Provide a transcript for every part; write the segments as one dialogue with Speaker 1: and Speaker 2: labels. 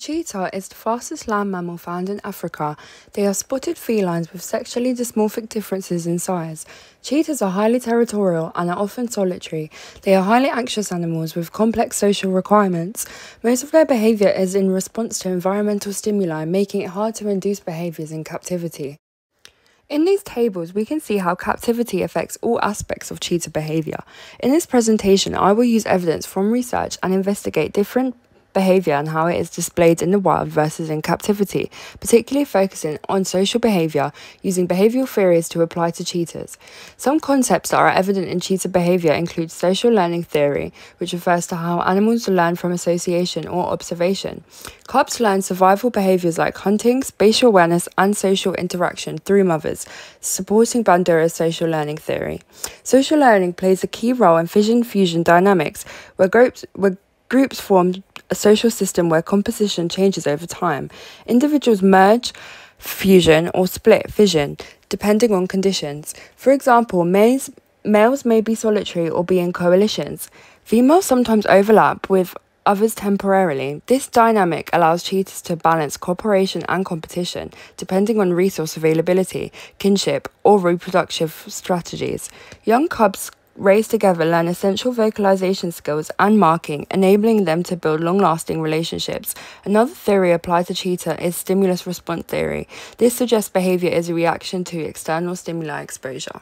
Speaker 1: Cheetah is the fastest land mammal found in Africa. They are spotted felines with sexually dysmorphic differences in size. Cheetahs are highly territorial and are often solitary. They are highly anxious animals with complex social requirements. Most of their behaviour is in response to environmental stimuli, making it hard to induce behaviours in captivity. In these tables, we can see how captivity affects all aspects of cheetah behaviour. In this presentation, I will use evidence from research and investigate different behaviour and how it is displayed in the wild versus in captivity, particularly focusing on social behaviour using behavioural theories to apply to cheetahs. Some concepts that are evident in cheetah behaviour include social learning theory, which refers to how animals learn from association or observation. Cubs learn survival behaviours like hunting, spatial awareness and social interaction through mothers, supporting Bandura's social learning theory. Social learning plays a key role in fission-fusion dynamics, where groups form a social system where composition changes over time. Individuals merge, fusion, or split fission, depending on conditions. For example, males may be solitary or be in coalitions. Females sometimes overlap with others temporarily. This dynamic allows cheetahs to balance cooperation and competition, depending on resource availability, kinship, or reproductive strategies. Young cubs raised together learn essential vocalization skills and marking, enabling them to build long-lasting relationships. Another theory applied to cheetah is stimulus response theory. This suggests behavior is a reaction to external stimuli exposure.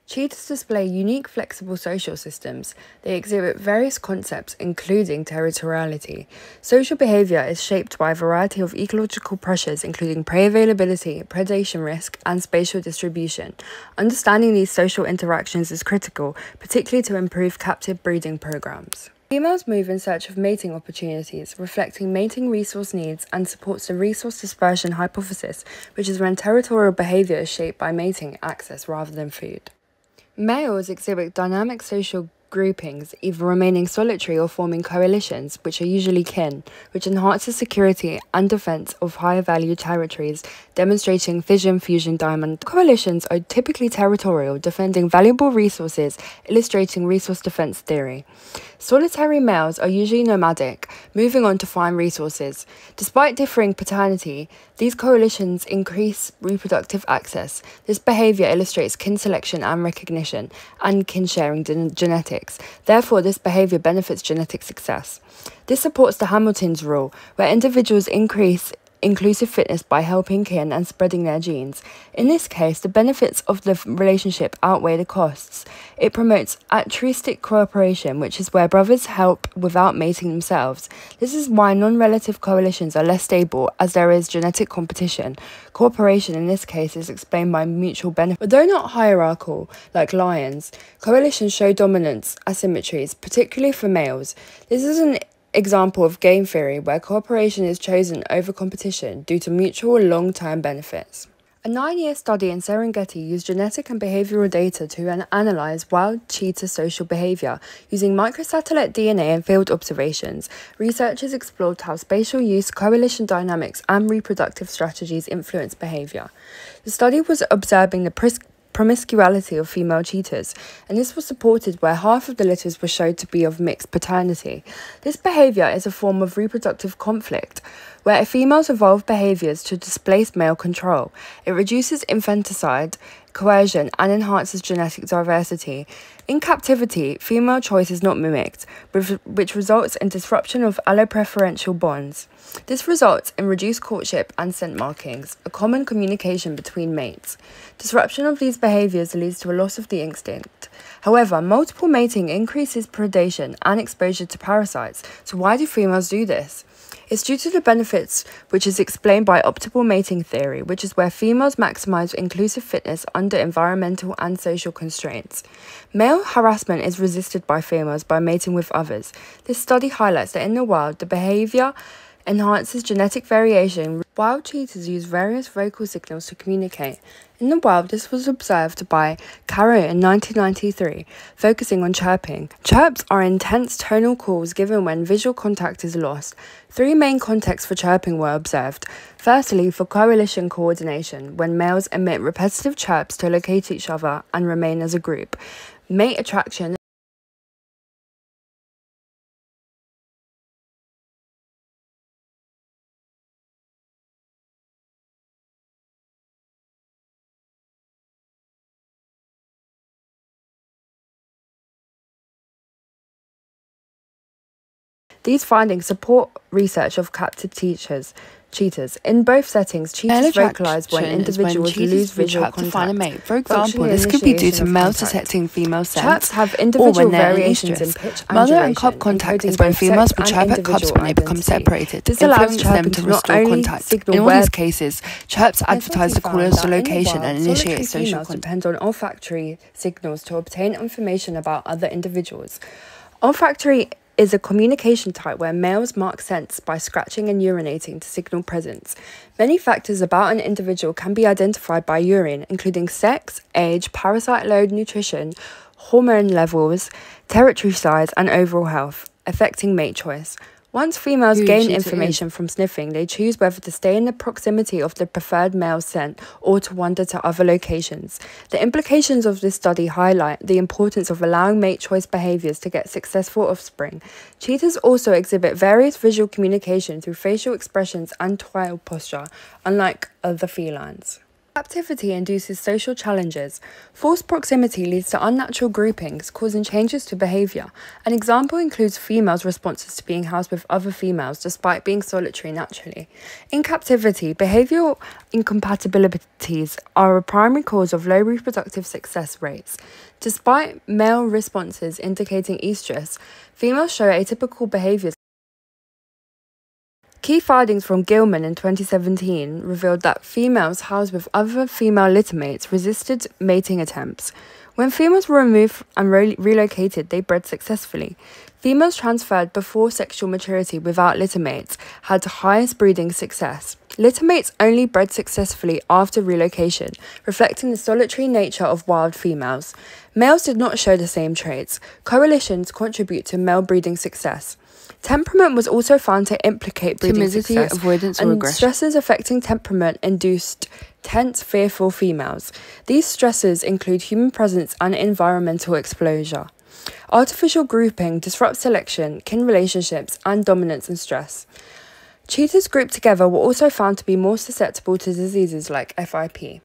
Speaker 1: Cheetahs display unique flexible social systems. They exhibit various concepts, including territoriality. Social behaviour is shaped by a variety of ecological pressures, including prey availability, predation risk, and spatial distribution. Understanding these social interactions is critical, particularly to improve captive breeding programs. Females move in search of mating opportunities, reflecting mating resource needs, and supports the resource dispersion hypothesis, which is when territorial behaviour is shaped by mating access rather than food. Males exhibit dynamic social groupings, either remaining solitary or forming coalitions, which are usually kin, which enhances security and defense of higher value territories, demonstrating fission-fusion diamond. Coalitions are typically territorial, defending valuable resources, illustrating resource defense theory. Solitary males are usually nomadic, moving on to find resources. Despite differing paternity, these coalitions increase reproductive access. This behaviour illustrates kin selection and recognition, and kin sharing genetics. Therefore, this behaviour benefits genetic success. This supports the Hamilton's rule, where individuals increase inclusive fitness by helping kin and spreading their genes. In this case, the benefits of the relationship outweigh the costs. It promotes altruistic cooperation, which is where brothers help without mating themselves. This is why non-relative coalitions are less stable, as there is genetic competition. Cooperation in this case is explained by mutual benefit. Although not hierarchical, like lions, coalitions show dominance asymmetries, particularly for males. This is an example of game theory where cooperation is chosen over competition due to mutual long-term benefits. A 9-year study in Serengeti used genetic and behavioural data to analyse wild cheetah social behaviour. Using microsatellite DNA and field observations, researchers explored how spatial use, coalition dynamics and reproductive strategies influence behaviour. The study was observing the promiscuity of female cheetahs, and this was supported where half of the litters were shown to be of mixed paternity. This behaviour is a form of reproductive conflict, where females evolve behaviours to displace male control. It reduces infanticide, coercion, and enhances genetic diversity. In captivity, female choice is not mimicked, which results in disruption of allopreferential bonds. This results in reduced courtship and scent markings, a common communication between mates. Disruption of these behaviours leads to a loss of the instinct. However, multiple mating increases predation and exposure to parasites. So why do females do this? It's due to the benefits, which is explained by optimal mating theory, which is where females maximize inclusive fitness under environmental and social constraints. Male harassment is resisted by females by mating with others. This study highlights that in the wild, the behavior enhances genetic variation. Wild cheetahs use various vocal signals to communicate. In the wild, this was observed by Caro in 1993, focusing on chirping. Chirps are intense tonal calls given when visual contact is lost. 3 main contexts for chirping were observed. Firstly, for coalition coordination, when males emit repetitive chirps to locate each other and remain as a group. Mate attraction These findings support research of captive cheetahs. In both settings, cheetahs vocalize when individuals lose visual contact.
Speaker 2: To find a mate. For example, this could be due to males detecting female scents,
Speaker 1: Chirps have individual variations in
Speaker 2: in
Speaker 1: pitch and
Speaker 2: mother
Speaker 1: duration,
Speaker 2: and cub contact
Speaker 1: encoding
Speaker 2: is when
Speaker 1: both
Speaker 2: females
Speaker 1: sex
Speaker 2: will
Speaker 1: and
Speaker 2: chirp at cubs
Speaker 1: individual
Speaker 2: when they become
Speaker 1: identity.
Speaker 2: separated,
Speaker 1: This allows
Speaker 2: influence them
Speaker 1: chirping
Speaker 2: to
Speaker 1: to not
Speaker 2: restore
Speaker 1: only
Speaker 2: contact.
Speaker 1: signal
Speaker 2: In all
Speaker 1: where
Speaker 2: these cases, chirps advertise the caller's location and initiate social contact.
Speaker 1: Depend on olfactory signals to obtain information about other individuals. Olfactory is a communication type where males mark scents by scratching and urinating to signal presence. Many factors about an individual can be identified by urine, including sex, age, parasite load, nutrition, hormone levels, territory size, and overall health, affecting mate choice. Once females gain information from sniffing, they choose whether to stay in the proximity of the preferred male scent or to wander to other locations. The implications of this study highlight the importance of allowing mate choice behaviours to get successful offspring. Cheetahs also exhibit various visual communication through facial expressions and tail posture, unlike other felines. Captivity induces social challenges. Forced proximity leads to unnatural groupings, causing changes to behaviour. An example includes females' responses to being housed with other females despite being solitary naturally. In captivity, behavioural incompatibilities are a primary cause of low reproductive success rates. Despite male responses indicating estrus, females show atypical behaviours. Key findings from Gilman in 2017 revealed that females housed with other female littermates resisted mating attempts. When females were removed and relocated, they bred successfully. Females transferred before sexual maturity without littermates had the highest breeding success. Littermates only bred successfully after relocation, reflecting the solitary nature of wild females. Males did not show the same traits. Coalitions contribute to male breeding success. Temperament was also found to implicate breeding success,
Speaker 2: avoidance, or
Speaker 1: and
Speaker 2: regression.
Speaker 1: Stresses affecting temperament induced tense, fearful females. These stresses include human presence and environmental exposure. Artificial grouping disrupts selection, kin relationships, and dominance and stress. Cheetahs grouped together were also found to be more susceptible to diseases like FIP.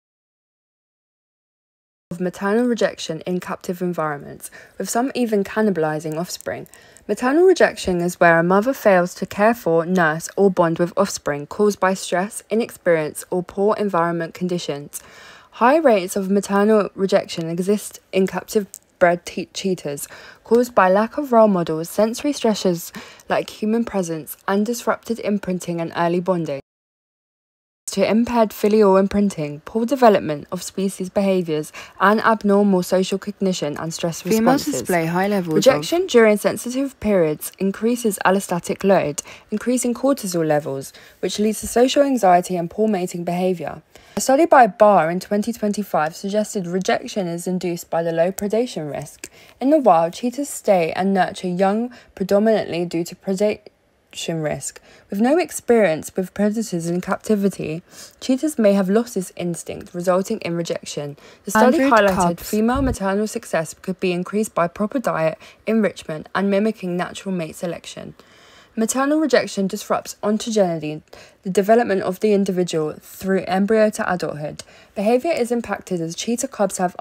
Speaker 1: Of maternal rejection in captive environments, with some even cannibalizing offspring. Maternal rejection is where a mother fails to care for, nurse, or bond with offspring caused by stress, inexperience, or poor environment conditions. High rates of maternal rejection exist in captive bred cheetahs, caused by lack of role models, sensory stressors like human presence, and disrupted imprinting and early bonding. To impaired filial imprinting, poor development of species behaviours, and abnormal social cognition and stress responses.
Speaker 2: Females display high levels
Speaker 1: Rejection during sensitive periods increases allostatic load, increasing cortisol levels, which leads to social anxiety and poor mating behaviour. A study by Barr in 2025 suggested rejection is induced by the low predation risk. In the wild, cheetahs stay and nurture young predominantly due to predation risk. With no experience with predators in captivity, cheetahs may have lost this instinct, resulting in rejection. The study highlighted female maternal success could be increased by proper diet, enrichment, and mimicking natural mate selection. Maternal rejection disrupts ontogeneity, the development of the individual through embryo to adulthood. Behaviour is impacted as cheetah cubs have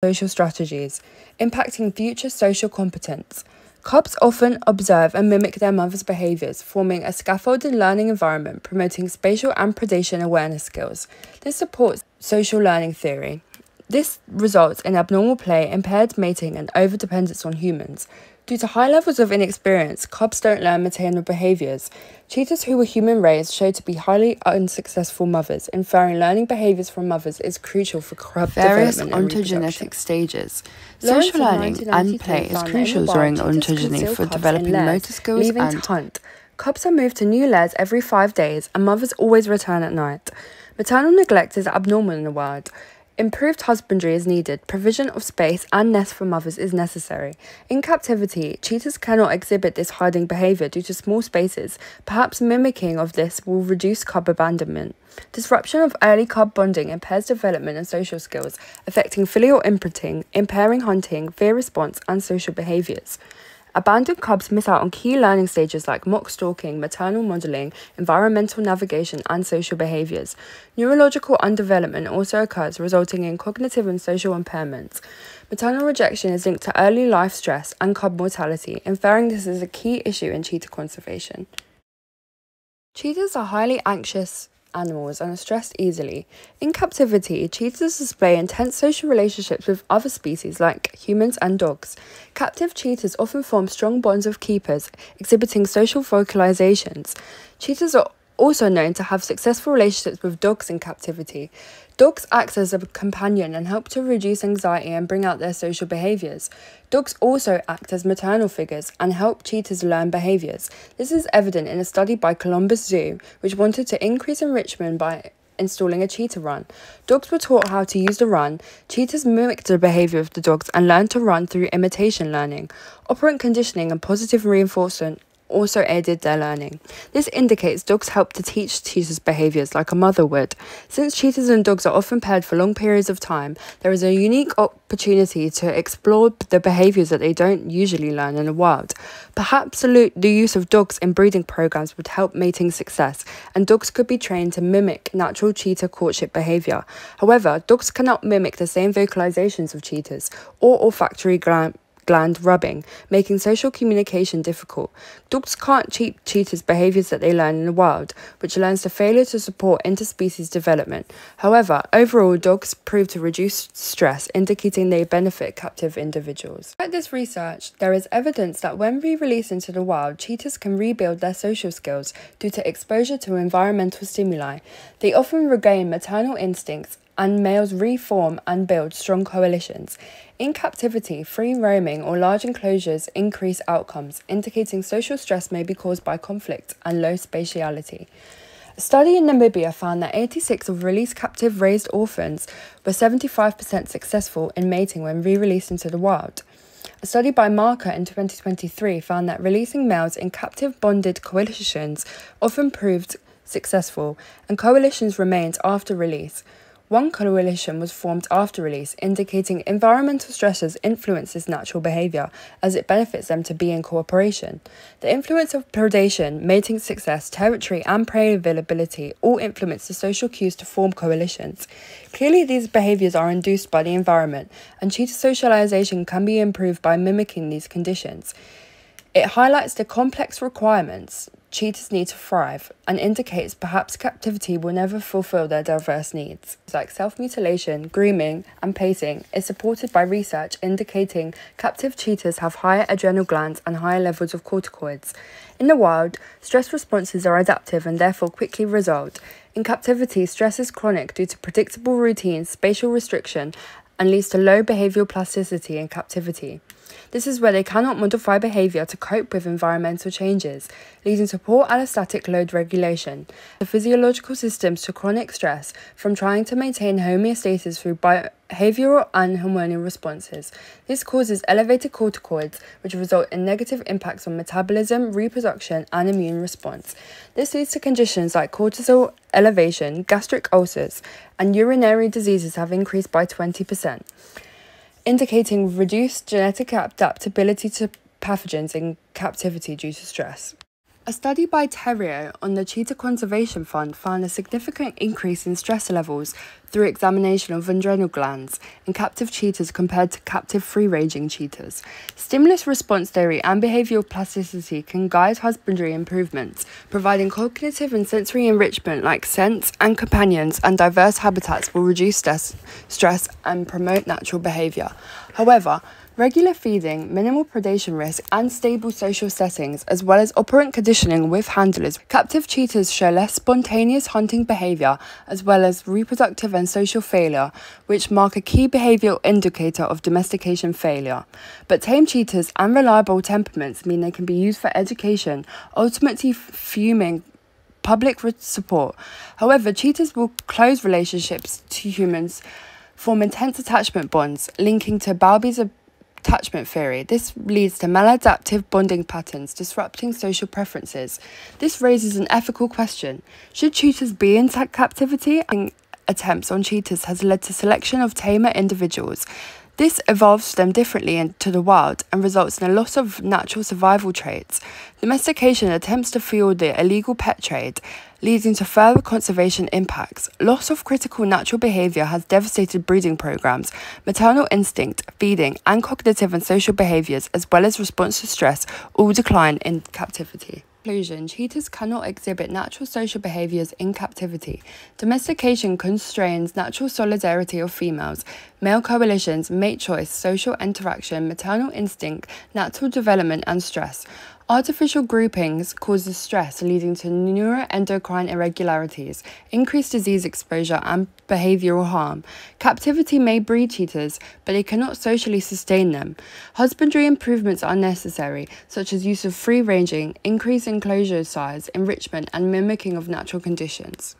Speaker 1: social strategies, impacting future social competence. Cubs often observe and mimic their mother's behaviours, forming a scaffolded learning environment promoting spatial and predation awareness skills. This supports social learning theory. This results in abnormal play, impaired mating, and overdependence on humans. Due to high levels of inexperience, cubs don't learn maternal behaviours. Cheetahs who were human-raised show to be highly unsuccessful mothers, inferring learning behaviours from mothers is crucial for cub development and
Speaker 2: ontogenetic stages. Social learning and play is crucial during ontogeny for developing motor skills
Speaker 1: and hunt. Cubs are moved to new lairs every 5 days, and mothers always return at night. Maternal neglect is abnormal in the wild. Improved husbandry is needed, provision of space and nests for mothers is necessary. In captivity, cheetahs cannot exhibit this hiding behaviour due to small spaces. Perhaps mimicking of this will reduce cub abandonment. Disruption of early cub bonding impairs development and social skills, affecting filial imprinting, impairing hunting, fear response, and social behaviours. abandoned cubs miss out on key learning stages like mock stalking, maternal modelling, environmental navigation, and social behaviours. Neurological underdevelopment also occurs, resulting in cognitive and social impairments. Maternal rejection is linked to early life stress and cub mortality, inferring this is a key issue in cheetah conservation. Cheetahs are highly anxious animals and are stressed easily. In captivity, cheetahs display intense social relationships with other species like humans and dogs. Captive cheetahs often form strong bonds with keepers, exhibiting social vocalizations. Cheetahs are also known to have successful relationships with dogs in captivity. Dogs act as a companion and help to reduce anxiety and bring out their social behaviours. Dogs also act as maternal figures and help cheetahs learn behaviours. This is evident in a study by Columbus Zoo, which wanted to increase enrichment by installing a cheetah run. Dogs were taught how to use the run. Cheetahs mimicked the behaviour of the dogs and learned to run through imitation learning. Operant conditioning and positive reinforcement also aided their learning. This indicates dogs help to teach cheetahs behaviours like a mother would. Since cheetahs and dogs are often paired for long periods of time, there is a unique opportunity to explore the behaviours that they don't usually learn in the wild. Perhaps the use of dogs in breeding programs would help mating success, and dogs could be trained to mimic natural cheetah courtship behaviour. However, dogs cannot mimic the same vocalizations of cheetahs or olfactory gland rubbing, making social communication difficult. Dogs can't teach cheetahs behaviours that they learn in the wild, which learns to failure to support interspecies development. However, overall, dogs prove to reduce stress, indicating they benefit captive individuals. Despite this research, there is evidence that when re-released into the wild, cheetahs can rebuild their social skills due to exposure to environmental stimuli. They often regain maternal instincts, and males reform and build strong coalitions. In captivity, free roaming or large enclosures increase outcomes, indicating social stress may be caused by conflict and low spatiality. A study in Namibia found that 86 of released captive raised orphans were 75% successful in mating when re-released into the wild. A study by Marker in 2023 found that releasing males in captive bonded coalitions often proved successful, and coalitions remained after release. One coalition was formed after release, indicating environmental stresses influence this natural behaviour, as it benefits them to be in cooperation. The influence of predation, mating success, territory and prey availability all influence the social cues to form coalitions. Clearly, these behaviours are induced by the environment, and cheetah socialisation can be improved by mimicking these conditions. It highlights the complex requirements cheetahs need to thrive and indicates perhaps captivity will never fulfill their diverse needs. Like self-mutilation, grooming, and pacing is supported by research indicating captive cheetahs have higher adrenal glands and higher levels of corticoids. In the wild, stress responses are adaptive and therefore quickly resolved. In captivity, stress is chronic due to predictable routines, spatial restriction, and leads to low behavioural plasticity in captivity. This is where they cannot modify behaviour to cope with environmental changes, leading to poor allostatic load regulation. The physiological systems to chronic stress from trying to maintain homeostasis through behavioural and hormonal responses. This causes elevated corticoids, which result in negative impacts on metabolism, reproduction, and immune response. This leads to conditions like cortisol elevation, gastric ulcers, and urinary diseases have increased by 20%. Indicating reduced genetic adaptability to pathogens in captivity due to stress. A study by Terrio on the Cheetah Conservation Fund found a significant increase in stress levels through examination of adrenal glands in captive cheetahs compared to captive free-ranging cheetahs. Stimulus response theory and behavioural plasticity can guide husbandry improvements, providing cognitive and sensory enrichment like scents and companions and diverse habitats will reduce stress and promote natural behaviour. However, regular feeding, minimal predation risk, and stable social settings, as well as operant conditioning with handlers. Captive cheetahs show less spontaneous hunting behaviour, as well as reproductive and social failure, which mark a key behavioural indicator of domestication failure. But tame cheetahs and reliable temperaments mean they can be used for education, ultimately fueling public support. However, cheetahs will close relationships to humans, form intense attachment bonds, linking to Bowlby's attachment theory. This leads to maladaptive bonding patterns, disrupting social preferences. This raises an ethical question. Should cheetahs be in captivity? Attempts on cheetahs has led to selection of tamer individuals.
Speaker 2: This evolves them differently into the wild and results in a loss of natural survival traits. Domestication attempts to fuel the illegal pet trade, leading to further conservation impacts. Loss of critical natural behaviour has devastated breeding programs. Maternal instinct, feeding, and cognitive and social behaviours, as well as response to stress, all decline in captivity. Conclusion: cheetahs cannot exhibit natural social behaviours in captivity. Domestication constrains natural solidarity of females, male coalitions, mate choice, social interaction, maternal instinct, natural development, and stress. Artificial groupings causes stress, leading to neuroendocrine irregularities, increased disease exposure, and behavioural harm. Captivity may breed cheetahs, but it cannot socially sustain them. Husbandry improvements are necessary, such as use of free-ranging, increased enclosure size, enrichment, and mimicking of natural conditions.